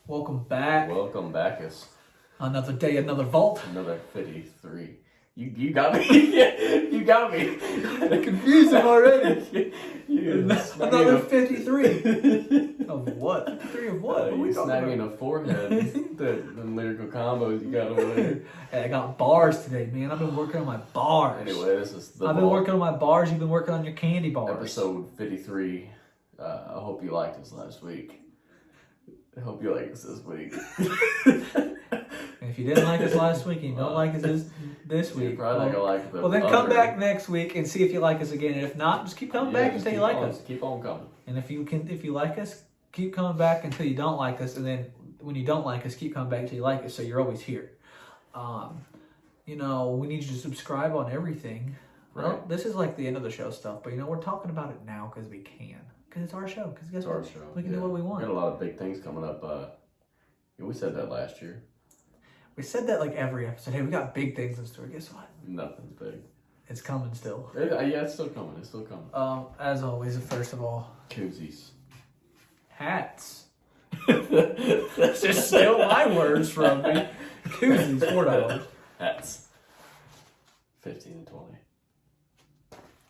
Welcome back. Welcome back. It's Another day, another vault. another 53. You got me. You got me. I confused him already. Another you 53. Of what? 53 of what? What are we you talking snag me in about? a forehead. the lyrical combos you got over there. Hey, I got bars today, man. I've been working on my bars. Anyway, this is the I've been working on my bars. You've been working on your candy bars. episode 53. I hope you liked us last week. I hope you like us this week. And if you didn't like us last week and you don't like us this You're week, probably not gonna like it. well, then come back next week and see if you like us again. And if not, just keep coming back until you like us. Keep on coming. And if you like us, keep coming back until you don't like us, and then when you don't like us, keep coming back until you like us. So you're always here. We need you to subscribe on everything. Right. Well, this is like the end of the show stuff, but we're talking about it now because we can. Because it's our show. Because guess It's our what? show. We can do what we We want. got a lot of big things coming up. We said that last year. We said that like every episode. Hey, we got big things in store. Guess what? Nothing's big. It's coming still. Yeah, it's still coming. It's still coming. As always, first of all, Koozies. hats. That's just steal my words from me. Koozies, $4. Hats. 15 and 20.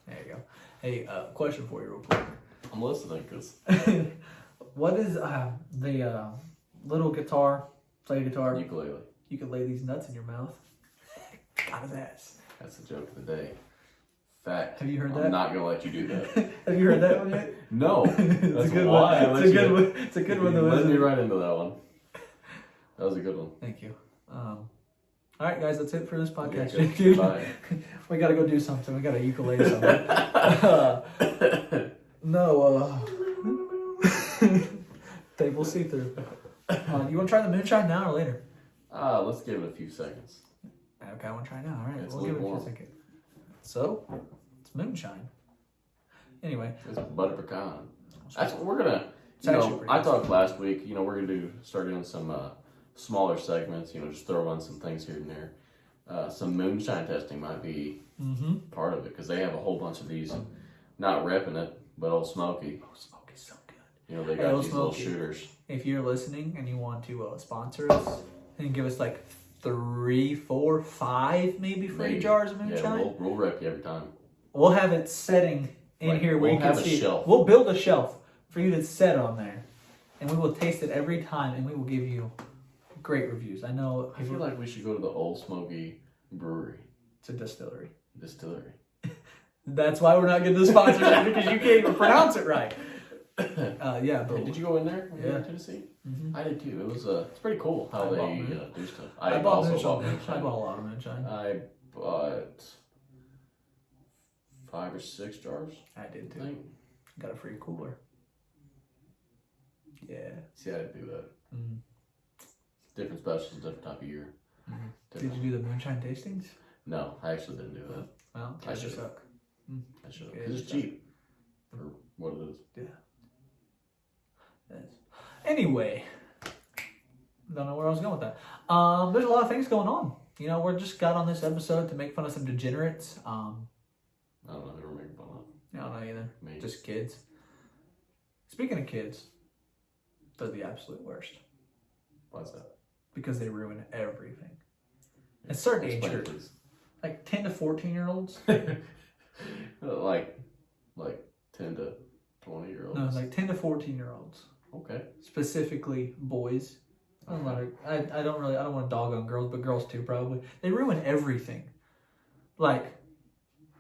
There you go. Hey, question for you real quick. I'm listening because What is the little guitar, play guitar, ukulele. you could lay these nuts in your mouth? Got his ass. That's the joke of the day. Fact. Have you heard I'm that? not gonna let you do that. Have you heard that one yet? No. It's That's a good why one. I let It's a you. good one. It's a good one. You To led me listen. right into that one. That was a good one. Thank you. All right, guys, that's it for this podcast. Yeah, good. Bye. We gotta go do something. We gotta ukulele something. They will see through. You want to try the moonshine now or later? Let's give it a few seconds. Okay, I want to try now. All right, It's we'll give it a few lukewarm. seconds. So, it's moonshine. Anyway, It's butter pecan. That's what we're gonna. It's actually pretty I good. talked last week. We're gonna start doing some smaller segments. Just throw in some things here and there. Some moonshine testing might be part of it because they have a whole bunch of these. Not repping it, but Old Smoky. oh, smoke is so good. They Hey, got Old these little Smoky. shooters. If you're listening and you want to sponsor us and give us like 3, 4, 5 maybe free Maybe. jars of Yeah, moonshine, we'll rep you every time. we'll have it setting in Like, here where we'll you can have a see. shelf. We'll build a shelf for you to set on there, and we will taste it every time, and we will give you great reviews. I know I feel like we should go to the Old Smoky Brewery it's a distillery. Distillery. That's why we're not getting the sponsorship because you can't even pronounce it right. Yeah, but Hey, did you go in there? Yeah. In Tennessee. Mhm. I did too. It was it's pretty cool how I they bought moon- do stuff. I bought also moonshine. bought I moonshine. bought a lot of moonshine. I bought 5 or 6 jars. I did I too. think. Got a free cooler. Yeah. See, I didn't do that. Mm. Different specials, different type of year. Mhm. Did Different. you do the moonshine tastings? No, I actually didn't do that. Well, I I should've. suck. I should have. Yeah, Because it's it's cheap for what it is. Yes. Anyway, don't know where I was going with that. There's a lot of things going on. We're just got on this episode to make fun of some degenerates. I don't know who we're making fun of. I don't know either. Me. Just kids. Speaking of kids, they're the absolute worst Why's that? because they ruin everything. At a certain age Explain, group, please. like 10 to 14-year-olds. like 10 to 20-year-olds. No, like 10 to 14-year-olds. Okay. Specifically boys. I don't want to dog on girls, but girls too probably. They ruin everything. Like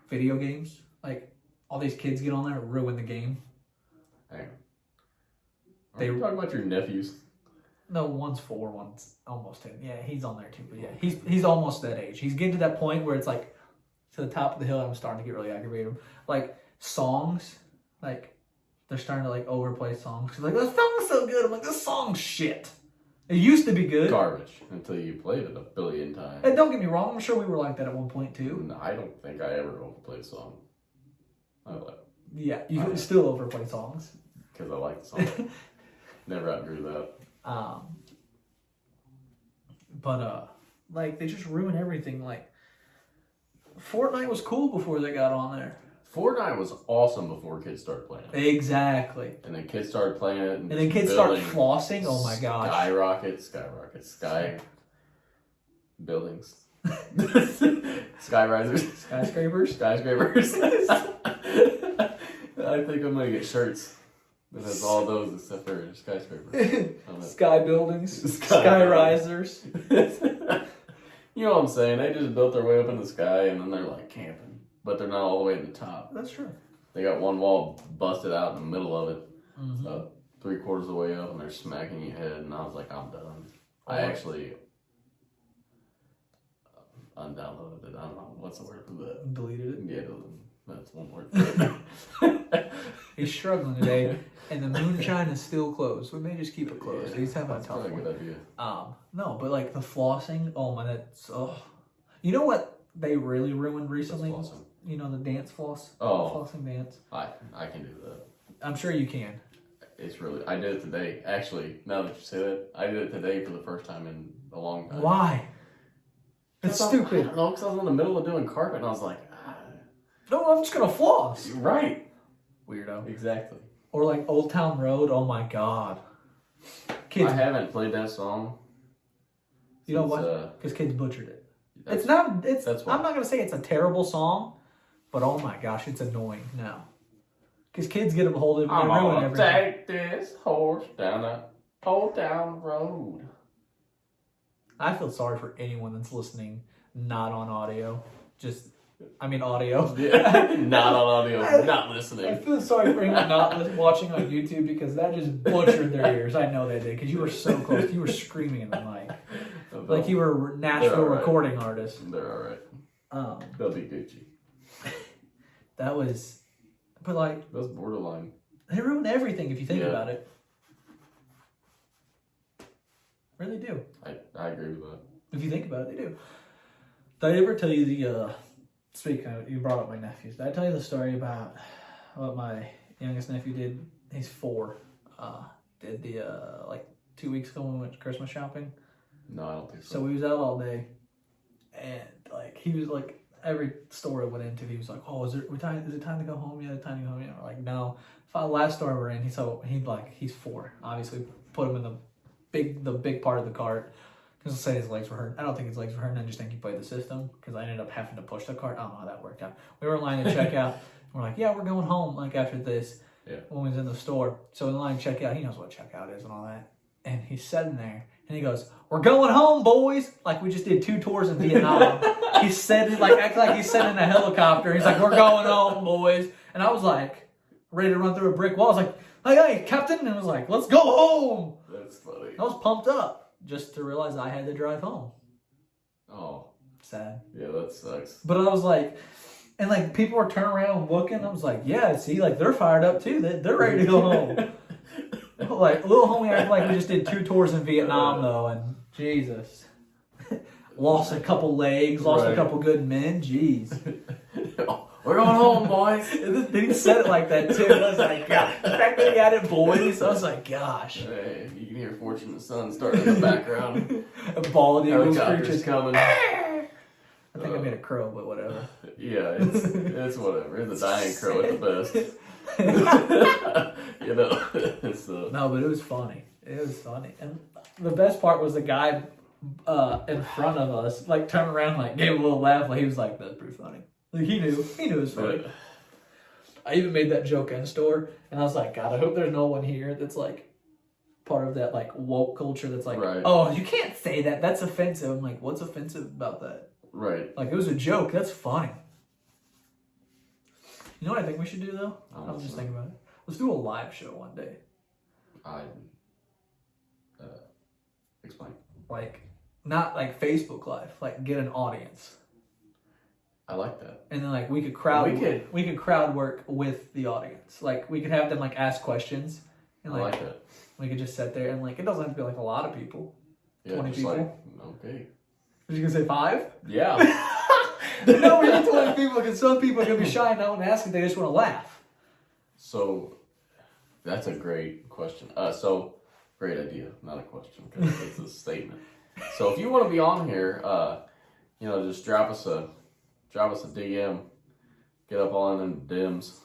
video games. Like all these kids get on there and ruin the game. Hang on. Are They- you talking about your nephews? No, one's 4, one's almost 10. Yeah, he's on there too. But yeah, he's almost that age. He's getting to that point where it's like to the top of the hill. I'm starting to get really aggravated. Like songs, like they're starting to like overplay songs. Cause like the song's so good. I'm like, this song's shit. It used to be good. Garbage until you played it a billion times. And don't get me wrong, I'm sure we were like that at one point too. No, I don't think I ever overplayed a song. I like Yeah, you can still overplay songs. because I like the song. Never outgrew that. But like they just ruin everything. Like Fortnite was cool before they got on there. Fortnite was awesome before kids started playing it. Exactly. And then kids started playing it. And then kids start flossing. Oh my gosh. Sky buildings. Skyrisers. Skyscrapers. I think I'm gonna get shirts that has all those except for skyscrapers. Sky buildings. Sky risers. You know what I'm saying? They just built their way up in the sky and then they're like camping. But they're not all the way to the top. That's true. They got one wall busted out in the middle of it. Mm-hmm. 3/4 of the way up and they're smacking your head and I was like, I'm done. I actually undownloaded it. I don't know what's the word for that. Deleted it. Yeah, that's one word. He's struggling today, and the moonshine is still closed. We may just keep it closed. Yeah, He's having a that's tough probably one. a good idea. No, but like the flossing. Oh my, that's You know what they really ruined recently? That's flossing. You know the dance floss. Oh. Flossing dance. I can do that. I'm sure you can. It's really. I did it today. Actually, now that you say that, I did it today for the first time in a long time. Why? It's stupid. I don't know, because I was in the middle of doing carpet and I was like, No, I'm just gonna floss. You're right. Weirdo. Exactly. Or like Old Town Road. Oh my god. Kids. I haven't played that song. You know what? Because kids butchered it. That's I'm why. not gonna say it's a terrible song, but oh my gosh, it's annoying now. Because kids get a hold of it and I'm they ruin gonna everything. take this horse down a old town road. I feel sorry for anyone that's listening, not on audio. Audio. Yeah. Not on audio. Not I listening. feel sorry for anyone not watching on YouTube because that just butchered their ears. I know they did because you were so close. You were screaming in the mic like you were a Nashville recording artist. They're all right. They'll be Gucci. That was, but like That's borderline. they ruin everything if you think about it. Really do. I agree with that. If you think about it, they do. Did I ever tell you the? Speaking of, you brought up my nephews. Did I tell you the story about what my youngest nephew did? He's 4. Did the 2 weeks ago when we went Christmas shopping. No, I don't think so. So we was out all day, and like he was like every store I went into, he was like, "Oh, is it time to go home yet? Time to go home yet?" We're like, "No." Last store we're in, he's 4. Obviously, put him in the big part of the cart. Because say his legs were hurt. I don't think his legs were hurting. I just think he played the system. Because I ended up having to push the cart. I don't know how that worked out. We were in line to check out. We're like, yeah, we're going home. Like after this, when we was in the store. So in line to check out, he knows what checkout is and all that. And he's sitting there and he goes, "We're going home, boys." Like we just did 2 tours in Vietnam. He said it like acting like he's sitting in a helicopter. He's like, "We're going home, boys." And I was like, ready to run through a brick wall. I was like, "Hey, Captain!" And I was like, "Let's go home." That's funny. I was pumped up. Just to realize I had to drive home. Oh. Sad. Yeah, that sucks. But I was like, and like people were turning around looking. I was like, yeah, see, like they're fired up too. They're ready to go home. Like little homie acted like we just did 2 tours in Vietnam though, and Jesus. Lost a couple legs, lost a couple good men. Jeez. We're going home, boys. And then he said it like that too. I was like, God. The fact that he had it, boys. I was like, gosh. Hey, you can hear Fortune the Sun starting in the background. A bald eagle Helicopters screeches coming. I think I made a crow, but whatever. Yeah, it's whatever. It's a dying crow at the best. You know. No, but it was funny. It was funny, and the best part was the guy in front of us, like turned around, like gave a little laugh, like he was like, "That's pretty funny." Like he knew it was funny. I even made that joke in store, and I was like, God, I hope there's no one here that's like part of that like woke culture that's like, oh, you can't say that. That's offensive. I'm like, what's offensive about that? Right. Like it was a joke. That's funny. You know what I think we should do though? I was just thinking about it. Let's do a live show one day. Explain. Like, not like Facebook Live. Like, get an audience. I like that. And then like we could crowd work with the audience. Like we could have them like ask questions. And I like that. We could just sit there and like it doesn't have to be like a lot of people. Yeah, 20 people. like, okay. Was you gonna say 5? Yeah. No, we need 20 people because some people are gonna be shy and not want to ask if they just want to laugh. So that's a great question. So great idea, not a question because it's a statement. So if you want to be on here, just drop us a DM, Get up all in them dims.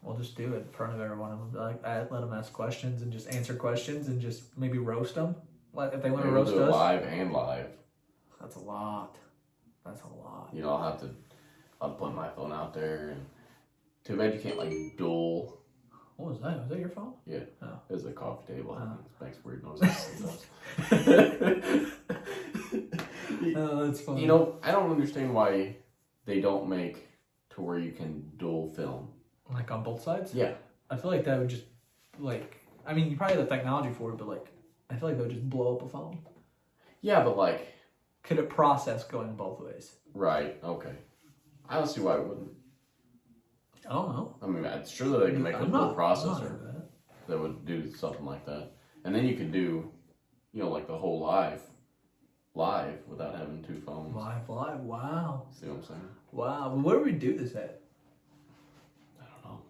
We'll just do it in front of everyone and we'll be like, let them ask questions and just answer questions and just maybe roast them. Like if they want to Maybe we'll roast do it us. live and live. That's a lot. That's a lot. You know, I'll put my phone out there, and too bad you can't like dual. What was that? Was that your phone? Yeah, Oh. it was a coffee table. Oh. It makes weird noises. Oh, that's funny. You know, I don't understand why they don't make to where you can dual film. Like on both sides? Yeah. I feel like that would just, like, I mean, you probably have the technology for it, but, like, I feel like that would just blow up a phone. Yeah, but like. Could it process going both ways? Right, okay. I don't see why it wouldn't. I don't know. I mean, I'm sure that they can make a dual processor that would do something like that. And then you could do, you know, like the whole live without having two phones. Live, wow. See what I'm saying? Wow. Well, where do we do this at? I don't know.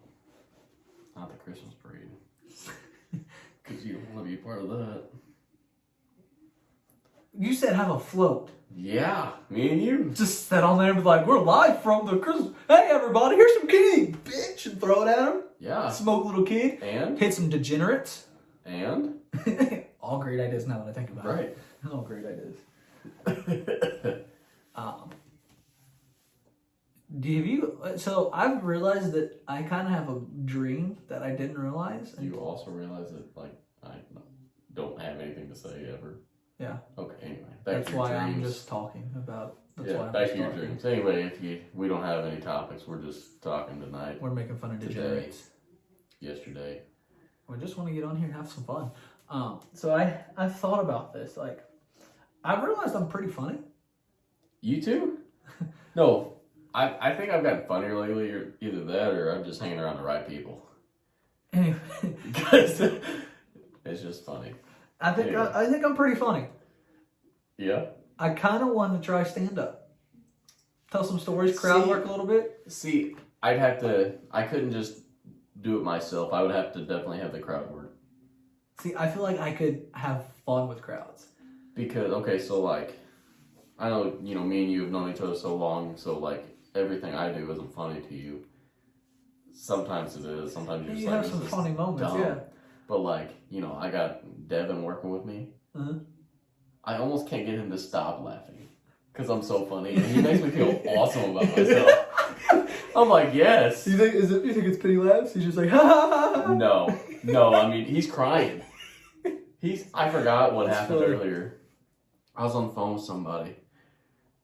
Not the Christmas parade. Because you don't want to be a part of that. You said have a float. Yeah, me and you. Just sit on there and be like, we're live from the Christmas. Hey, everybody, here's some candy, bitch, and throw it at them. Yeah. Smoke little kid. And? Hit some degenerates. And? All great ideas now that I think about it. Right. All great ideas. So I've realized that I kind of have a dream that I didn't realize. You also realize that, like, I don't have anything to say ever. Yeah. Okay, anyway. That's why I'm just talking about. That's why I'm back just to your talking. dreams. Anyway, we don't have any topics, we're just talking tonight. We're making fun of degenerates. Yesterday. We just want to get on here and have some fun. So I've thought about this. Like, I've realized I'm pretty funny. You too? No. I think I've gotten funnier lately, or either that or I'm just hanging around the right people. Anyway, Because it's just funny. I think Anyway. I think I'm pretty funny. Yeah? I kind of want to try stand up. Tell some stories, crowd work a little bit. See, I couldn't just do it myself. I would have to definitely have the crowd work. See, I feel like I could have fun with crowds. Because, okay, so like, I know, you know, me and you have known each other so long, so like, everything I do isn't funny to you. Sometimes it is. Sometimes you're just You like, have some this is funny moments, dumb. yeah. But like, you know, I got Devin working with me. Uh-huh. I almost can't get him to stop laughing because I'm so funny, and he makes me feel awesome about myself. I'm like, yes. You think it's pity laughs? He's just like, ha ha ha ha. No. I mean, he's crying. I forgot what That's happened funny. earlier. I was on the phone with somebody,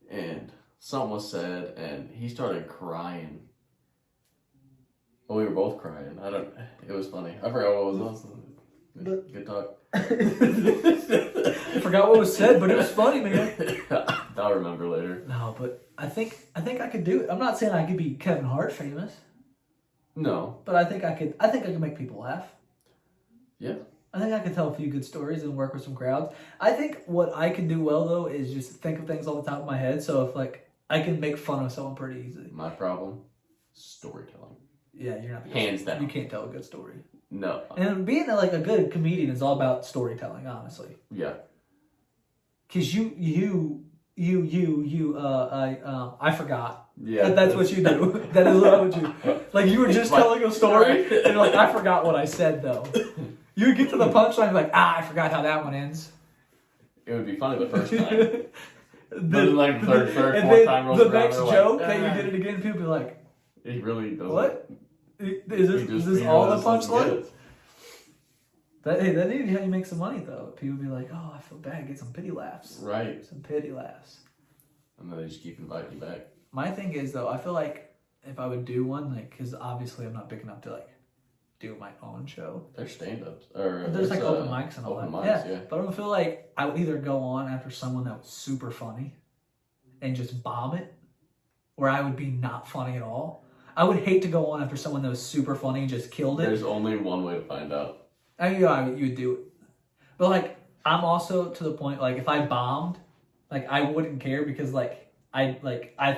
and something was said, and he started crying. Well, we were both crying. It was funny. I forgot what it was. Good talk. I forgot what was said, but it was funny, man. I'll remember later. No, but I think I could do it. I'm not saying I could be Kevin Hart famous, No. but I think I could make people laugh. Yeah. I think I could tell a few good stories and work with some crowds. I think what I can do well though is just think of things off the top of my head. So if like I can make fun of someone pretty easily. My problem? Storytelling. Yeah, you're not Hands down. You can't tell a good story. No. And being like a good comedian is all about storytelling, honestly. Yeah. Cause I forgot. Yeah. That's what you do. That is what you do. Like you were just telling a story, and you're like, I forgot what I said though. You would get to the punchline, and be like, I forgot how that one ends. It would be funny the first time. Then like the third, and fourth then time rolls the around, next they're joke like, that you did it again, people be like, He really doesn't. what? Is this all the punchline? That may be how you make some money though. People be like, oh, I feel bad. Get some pity laughs. Right. Some pity laughs. And then they just keep inviting you back. My thing is though, I feel like if I would do one, like, because obviously I'm not big enough to like do my own show. There's stand-ups. Or There's like open mics and all open that. mics, yeah. But I feel like I would either go on after someone that was super funny and just bomb it, or I would be not funny at all. I would hate to go on after someone that was super funny and just killed it. There's only one way to find out. I mean, you would do it. But like, I'm also to the point, like, if I bombed, like, I wouldn't care because I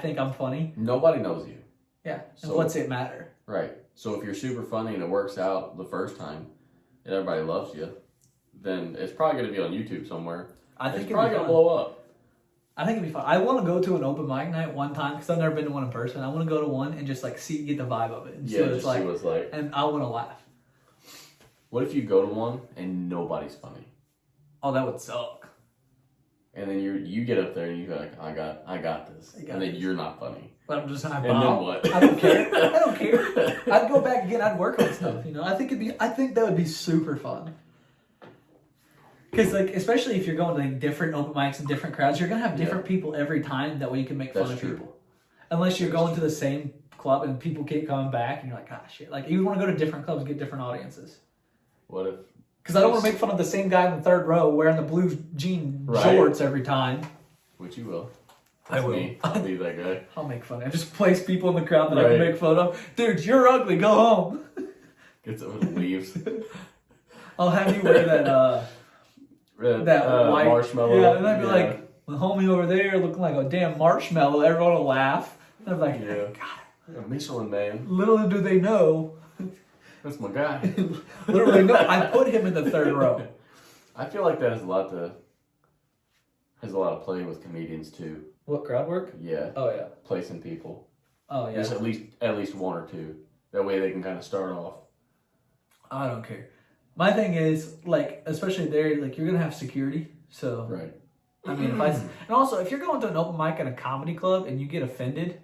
think I'm funny. Nobody knows you. Yeah. And So- what's it matter? Right. So if you're super funny and it works out the first time and everybody loves you, then it's probably going to be on YouTube somewhere. I think it's it'd probably be going to fun. blow up. I think it'd be fun. I want to go to an open mic night one time because I've never been to one in person. I want to go to one and just like get the vibe of it and see what it's just like. see what it's like. And I want to laugh. What if you go to one and nobody's funny? Oh, that would suck. And then you get up there and you go like, I got this. And then you're not funny. But I'm just And then what? I don't care. I don't care. I'd go back again. I'd work on stuff. You know, I think that would be super fun. Because like, especially if you're going to like different open mics and different crowds, you're gonna have different people every time. That way you can make fun of people. Unless you're going to the same club and people keep coming back, and you're like, ah, shit. Like you want to go to different clubs, and get different audiences. What if? Because I don't want to make fun of the same guy in the third row wearing the blue jean shorts every time. Which you will. I will. Me. I'll be that guy. I'll make fun. I just place people in the crowd that I can make fun of. Dude, you're ugly. Go home. Get someone who leaves. I'll have you wear that white marshmallow. Yeah, and I'd be like, the homie over there looking like a damn marshmallow. Everyone will laugh. And I'm like, God. Michelin Man. Little do they know. That's my guy. Literally, no. I put him in the third row. I feel like that has a lot of play with comedians too. What, crowd work? Yeah. Oh yeah. Placing people. Oh yeah. There's at least one or two. That way they can kind of start off. I don't care. My thing is, like, especially there, like, you're gonna have security. So, right. I mean, and also, if you're going to an open mic at a comedy club and you get offended,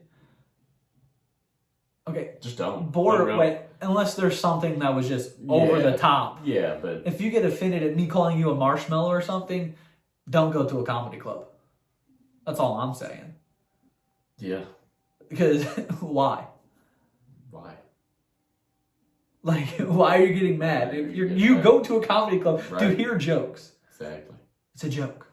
okay, just don't. Wait, unless there's something that was just over the top. Yeah, but if you get offended at me calling you a marshmallow or something, don't go to a comedy club. That's all I'm saying. Yeah. Because why? Why? Like, why are you getting mad? If you go to a comedy club to hear jokes. Exactly. It's a joke.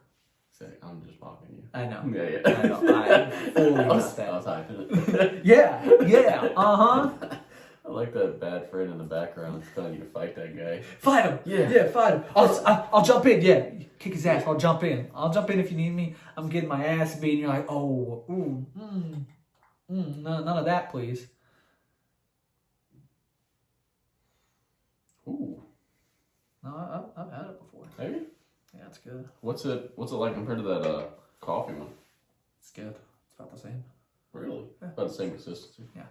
I'm just mocking you. I know. Yeah. I know. I fully got that. I was hyping it. Yeah. I like that bad friend in the background telling you to fight that guy. Fight him. Yeah, fight him. I'll jump in. Yeah, kick his ass. I'll jump in. I'll jump in if you need me. I'm getting my ass beat. And you're like, oh, no, none of that, please. Ooh. No, I've had it before. Have you? Yeah, it's good. What's it like compared to that coffee one? It's good. It's about the same. Really? Yeah. About the same consistency? Yeah.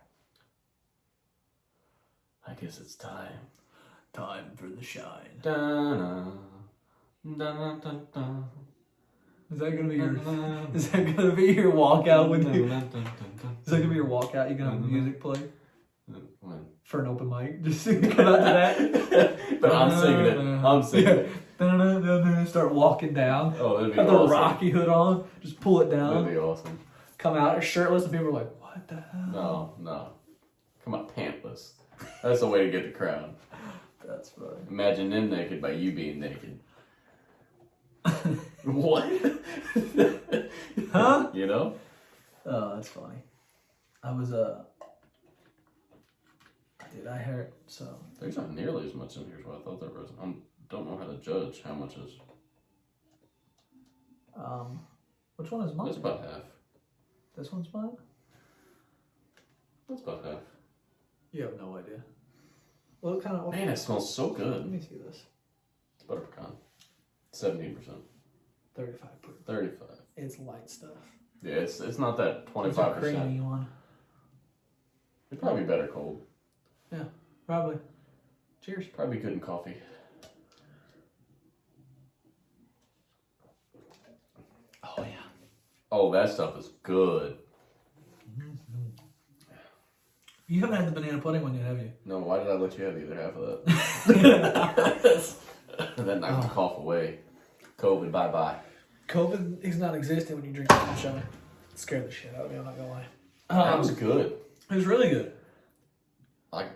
I guess it's time. Time for the shine. Da-na, da-na-da-da. Is that gonna be your? Is that gonna be your walkout with you? Is that gonna be your walkout? You gonna have music play? When? For an open mic, just come out to that. But I'm singing it. I'm singing it. Start walking down. Oh, that'd be Have awesome. the Rocky hood on. Just pull it down. That'd be awesome. Come out shirtless, and people are like, "What the hell?" No. Come out pantless. That's the way to get the crowd. That's funny. Imagine them naked by you being naked. What? Huh? You know? Oh, that's funny. I was Dude, I heard so. There's not nearly as much in here as what I thought there was. I don't know how to judge how much is. Which one is mine? That's about half. This one's mine? That's about half. You have no idea. What kind of? Man, it smells so Let good. me see this. It's butter pecan. 17%. 35 proof. 35. It's light stuff. Yeah, it's not that 25%. It's a creamy one. It'd probably be better cold. Yeah, probably. Cheers. Probably good in coffee. Oh yeah. Oh, that stuff is good. You haven't had the banana pudding one yet, have you? No, why did I let you have the other half of that? That knocked the cough away. COVID, bye-bye. COVID is not existent when you drink moonshine. It scared the shit out of me, I'm not gonna lie. That was good. It was really good. Like,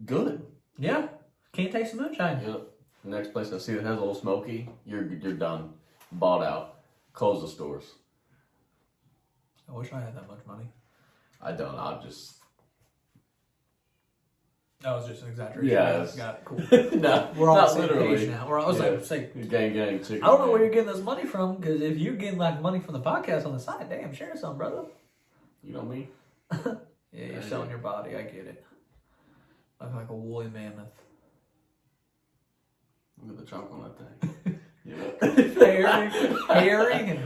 good. Yeah. Can't taste the moonshine. Yep. Next place I see that has a little smoky, you're done. Bought out. Close the stores. I wish I had that much money. I don't. I'm just... That was just an exaggeration. Yeah. Got it. Cool. No, We're all on not the same literally. page now. I was like, Gang, chicken. I don't know where you're getting this money from, because if you're getting like money from the podcast on the side, damn, share some, brother. You know me? Yeah, you're selling your body. I get it. Like a woolly mammoth. Look at the chunk on that thing. Yeah. Hairy and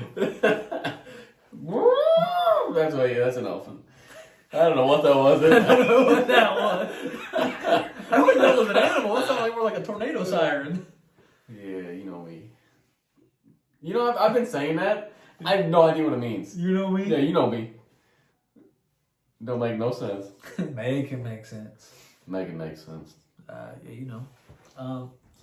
That's an elephant. I don't know what that was. I don't know what that was. I wouldn't know it was an animal. It sounded like more like a tornado siren. Yeah, you know me. You know, I've been saying that. I have no idea what it means. You know me? Yeah, you know me. Don't make no sense. Make it make sense. Make it make sense. Yeah, you know.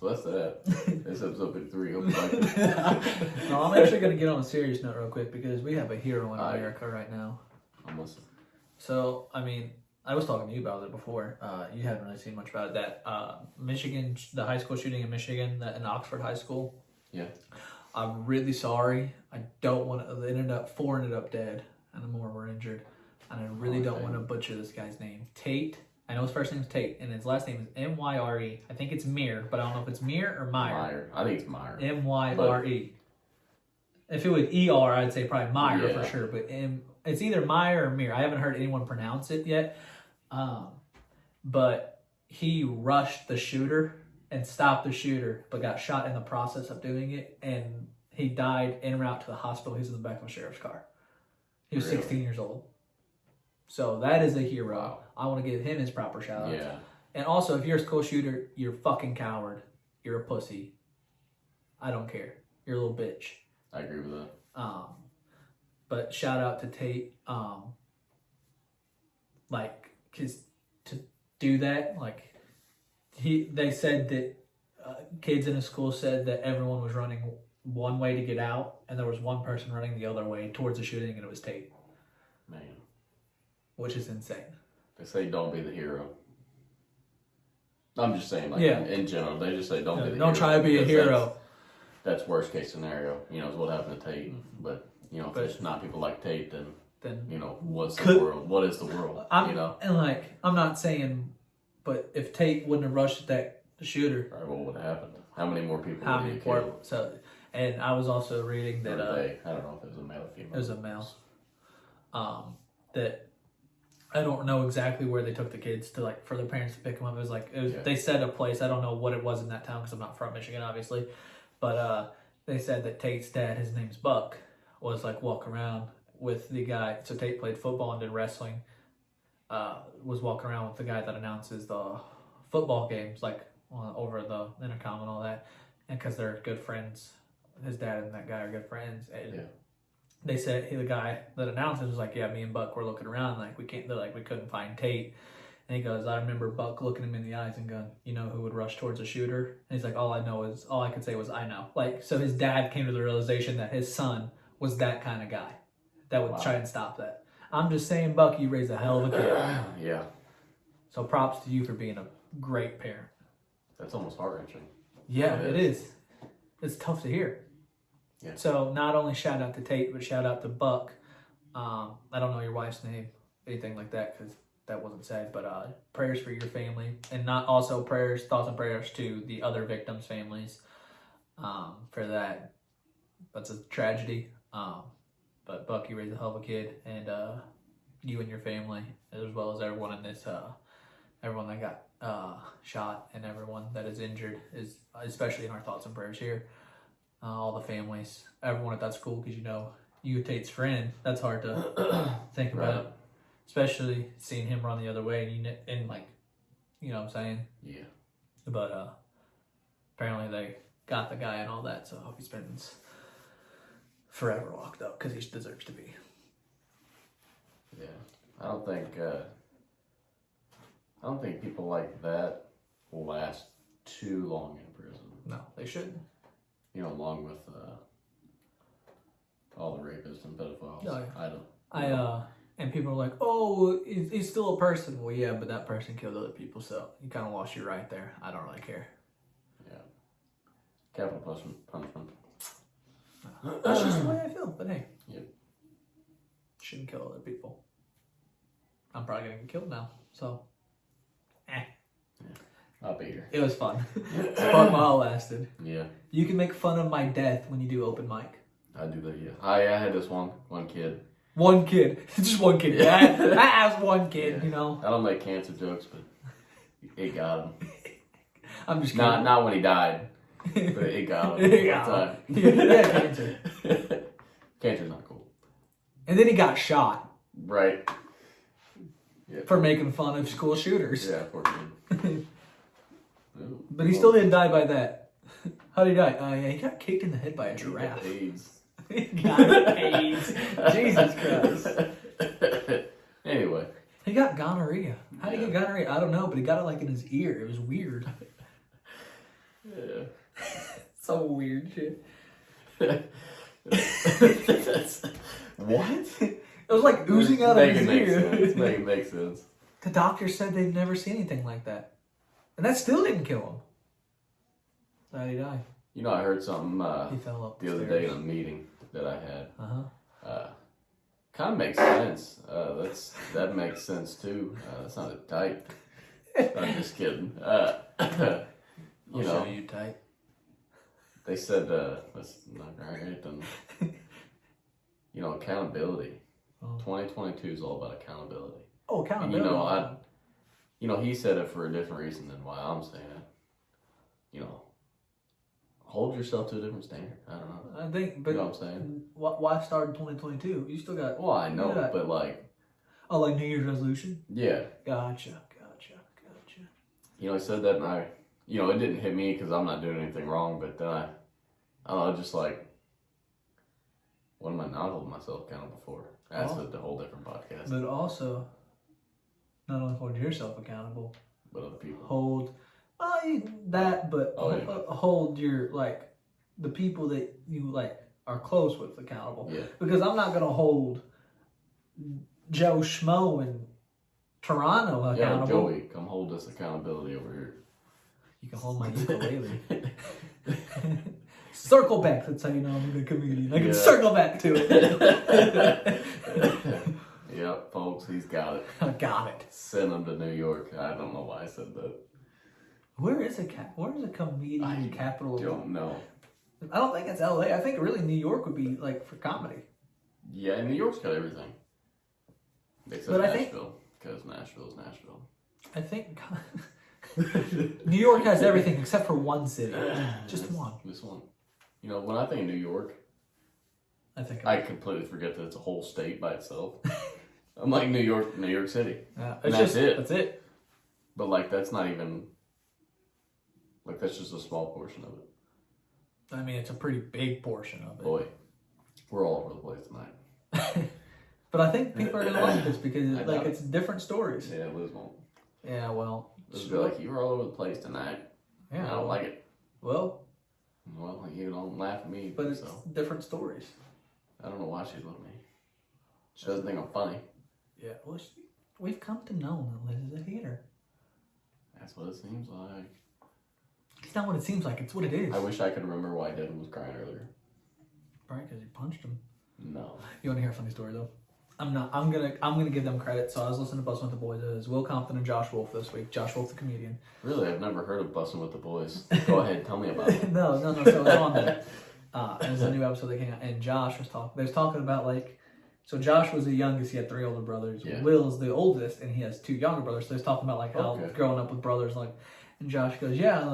So that's that. That's episode 53. Hope you like it. No, I'm actually going to get on a serious note real quick because we have a hero in Aye. America right now. Almost. So, I mean, I was talking to you about it before. You haven't really seen much about it. That Michigan, the high school shooting in Michigan, that in Oxford High School. Yeah. I'm really sorry. I don't want to. Four ended up dead, and more were injured. And I really don't want to butcher this guy's name. Tate. I know his first name is Tate, and his last name is Myre. I think it's Mir, but I don't know if it's Mir or Meyer. Meyer. I think it's Meyer. Myre. If it was ER, I'd say probably Meyer Yeah. for sure. But it's either Meyer or Mir. I haven't heard anyone pronounce it yet. But he rushed the shooter and stopped the shooter, but got shot in the process of doing it, and he died en route to the hospital. He was in the back of a sheriff's car. He was Really? 16 years old. So that is a hero. Wow. I want to give him his proper shout out. Yeah. And also, if you're a school shooter, you're a fucking coward. You're a pussy. I don't care. You're a little bitch. I agree with that. But shout out to Tate. Cause to do that, they said that kids in his school said that everyone was running one way to get out, and there was one person running the other way towards the shooting, and it was Tate, Man. which is insane. They say don't be the hero. I'm just saying, Yeah. in general, they just say don't be the hero. Don't try to be a because hero. That's worst case scenario, is what happened to Tate. But, if But- there's not people like Tate, then, Then what's Could- the world? What is the world? I'm not saying, but if Tate wouldn't have rushed the shooter, Right, what would have happened? How many more people how would many he kill? more? So, and I was also reading that Or they? I don't know if it was a male or female. it was a male. That I don't know exactly where they took the kids to for their parents to pick them up. Yeah. They said a place. I don't know what it was in that town because I'm not from Michigan, obviously. But they said that Tate's dad, his name's Buck, was walking around with the guy. So Tate played football and did wrestling. Was walking around with the guy that announces the football games, over the intercom and all that. And because they're good friends, his dad and that guy are good friends. And Yeah. they said the guy that announced it was yeah, me and Buck were looking around we couldn't find Tate. And he goes, I remember Buck looking him in the eyes and going, you know who would rush towards a shooter? And he's like, all I could say was I know. So his dad came to the realization that his son was that kind of guy that would try and stop that. I'm just saying, Buck, you raised a hell of a kid. Yeah. So props to you for being a great parent. That's almost heart-wrenching. Yeah, it is. It's tough to hear. Yeah. So not only shout out to Tate, but shout out to Buck. I don't know your wife's name, anything like that, because that wasn't said. But prayers for your family, and not also thoughts and prayers to the other victims' families for that. That's a tragedy. But Buck, you raised a hell of a kid, and you and your family, as well as everyone in this, everyone that got shot, and everyone that is injured, is especially in our thoughts and prayers here. All the families, everyone at that school, because you Tate's friend. That's hard to think about, Right. especially seeing him run the other way, and you know what I'm saying. Yeah. But apparently they got the guy and all that, so I hope he spends forever locked up because he deserves to be. Yeah. I don't think people like that will last too long in prison. No, they shouldn't. Along with all the rapists and pedophiles. Oh, yeah. I don't. And people are like, oh, he's still a person. Well, yeah, but that person killed other people, so you kind of lost your right there. I don't really care. Yeah. Capital punishment. That's just the way I feel, but hey. Yep. Shouldn't kill other people. I'm probably going to get killed now, so. I'll be here. It was fun. It's fun while it lasted. Yeah. You can make fun of my death when you do open mic. I do that, yeah. I had this one kid. One kid. Just one kid. Yeah, I asked one kid, I don't make cancer jokes, but it got him. I'm just kidding. Not when he died, but it got him. It got him. He had cancer. Cancer's not cool. And then he got shot. Right. Yeah. For making fun of school shooters. Yeah, poor kid. But he still didn't die by that. How did he die? Yeah, he got kicked in the head by a He giraffe. got AIDS. He got AIDS. Jesus Christ. Anyway. He got gonorrhea. How did he get gonorrhea? I don't know, but he got it like in his ear. It was weird. Yeah. So weird shit. What? It was like oozing out of his ear. Make it make sense. The doctor said they'd never seen anything like that. And that still didn't kill him. So how did he die? You know, I heard something He fell up the other day in a meeting that I had. Uh-huh. Kind of makes sense. That makes sense too. That's not a type. I'm just kidding. I'll You show know, you tight. they said that's not right. You know, accountability. Oh. 2022 is all about accountability. Oh, And accountability. he said it for a different reason than why I'm saying it. You know, hold yourself to a different standard. I don't know. I think, but You know what I'm saying? why start in 2022? You still got, Well, I know, Yeah. but like, like New Year's resolution? yeah. Gotcha. You know, I said that, and it didn't hit me because I'm not doing anything wrong. But then I don't know, just like, what am I not holding myself accountable for? That's a whole different podcast. But also, not only hold yourself accountable, But other people. hold that, but yeah. hold your the people that you are close with accountable. Yeah. Because I'm not gonna hold Joe Schmo in Toronto accountable. Joey, come hold this accountability over here. You can hold my ukulele. Circle back. That's how you know I'm a comedian. I can circle back to it. Yep, folks, he's got it. I got it. Send him to New York. I don't know why I said that. Where is a comedian capital? Don't know. I don't think it's LA. I think really New York would be for comedy. Yeah, New York's got everything. Except Nashville, because Nashville's Nashville. I think New York has everything except for one city. Just one. This one. You know, when I think of New York, I completely forget that it's a whole state by itself. I'm like New York City. Yeah, and that's it. That's it. But that's not even that's just a small portion of it. I mean, it's a pretty big portion of it. Boy, we're all over the place tonight. But I think people are gonna like this because it's different stories. Yeah, Liz won't. Yeah, well, Liz will be like, you were all over the place tonight. Yeah, I don't like it. Well, you don't laugh at me. But it's different stories. I don't know why she'd love me. She doesn't think I'm funny. Yeah, well, we've come to know that Liz is a hater. That's what it seems like. It's not what it seems like. It's what it is. I wish I could remember why Devin was crying earlier. Probably because you punched him. No. You want to hear a funny story though? I'm gonna give them credit. So I was listening to Bussin' with the Boys. It was Will Compton and Josh Wolf this week. Josh Wolf, the comedian. Really, I've never heard of Bussin' with the Boys. Go ahead, tell me about it. No. So it was on there. It was a new episode that came out, and Josh was talking. They was talking about so Josh was the youngest. He had 3 older brothers. Yeah. Will is the oldest, and he has 2 younger brothers. So they was talking about how growing up with brothers, and Josh goes, yeah,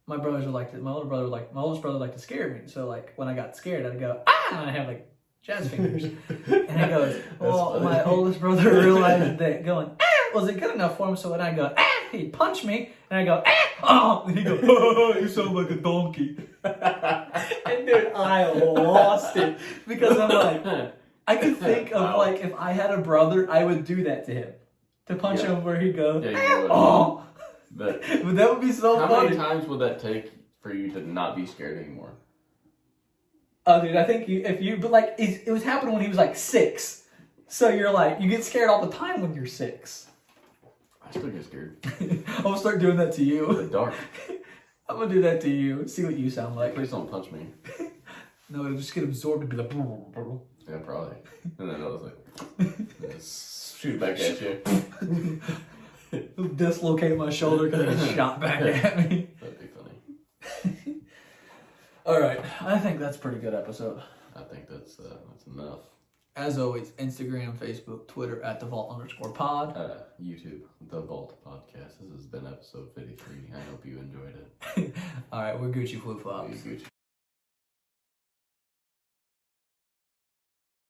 my brothers are my older brother my oldest brother liked to scare me. So when I got scared, I'd go and I have jazz fingers. And he goes, well, my oldest brother realized that going wasn't good enough for him. So when I go he'd punch me, and I go and he goes, oh, you sound like a donkey. And dude, I lost it because I'm I could think of if I had a brother, I would do that to him, to punch him where he goes, oh. But that would be so funny. How many times would that take for you to not be scared anymore? Oh, dude, I think it was happening when he was 6. So you're you get scared all the time when you're 6. I still get scared. I'm gonna start doing that to you. In the dark. I'm gonna do that to you. See what you sound like. Please don't punch me. No, it'll just get absorbed and be like. Yeah, probably. And then I was shoot back at you. It'll dislocate my shoulder because it shot back at me. That'd be funny. All right, I think that's a pretty good episode. I think that's enough. As always, Instagram, Facebook, Twitter @thevault_pod. YouTube, The Vault Podcast. This has been episode 53. I hope you enjoyed it. All right, we're Gucci Flip Flops. Gucci.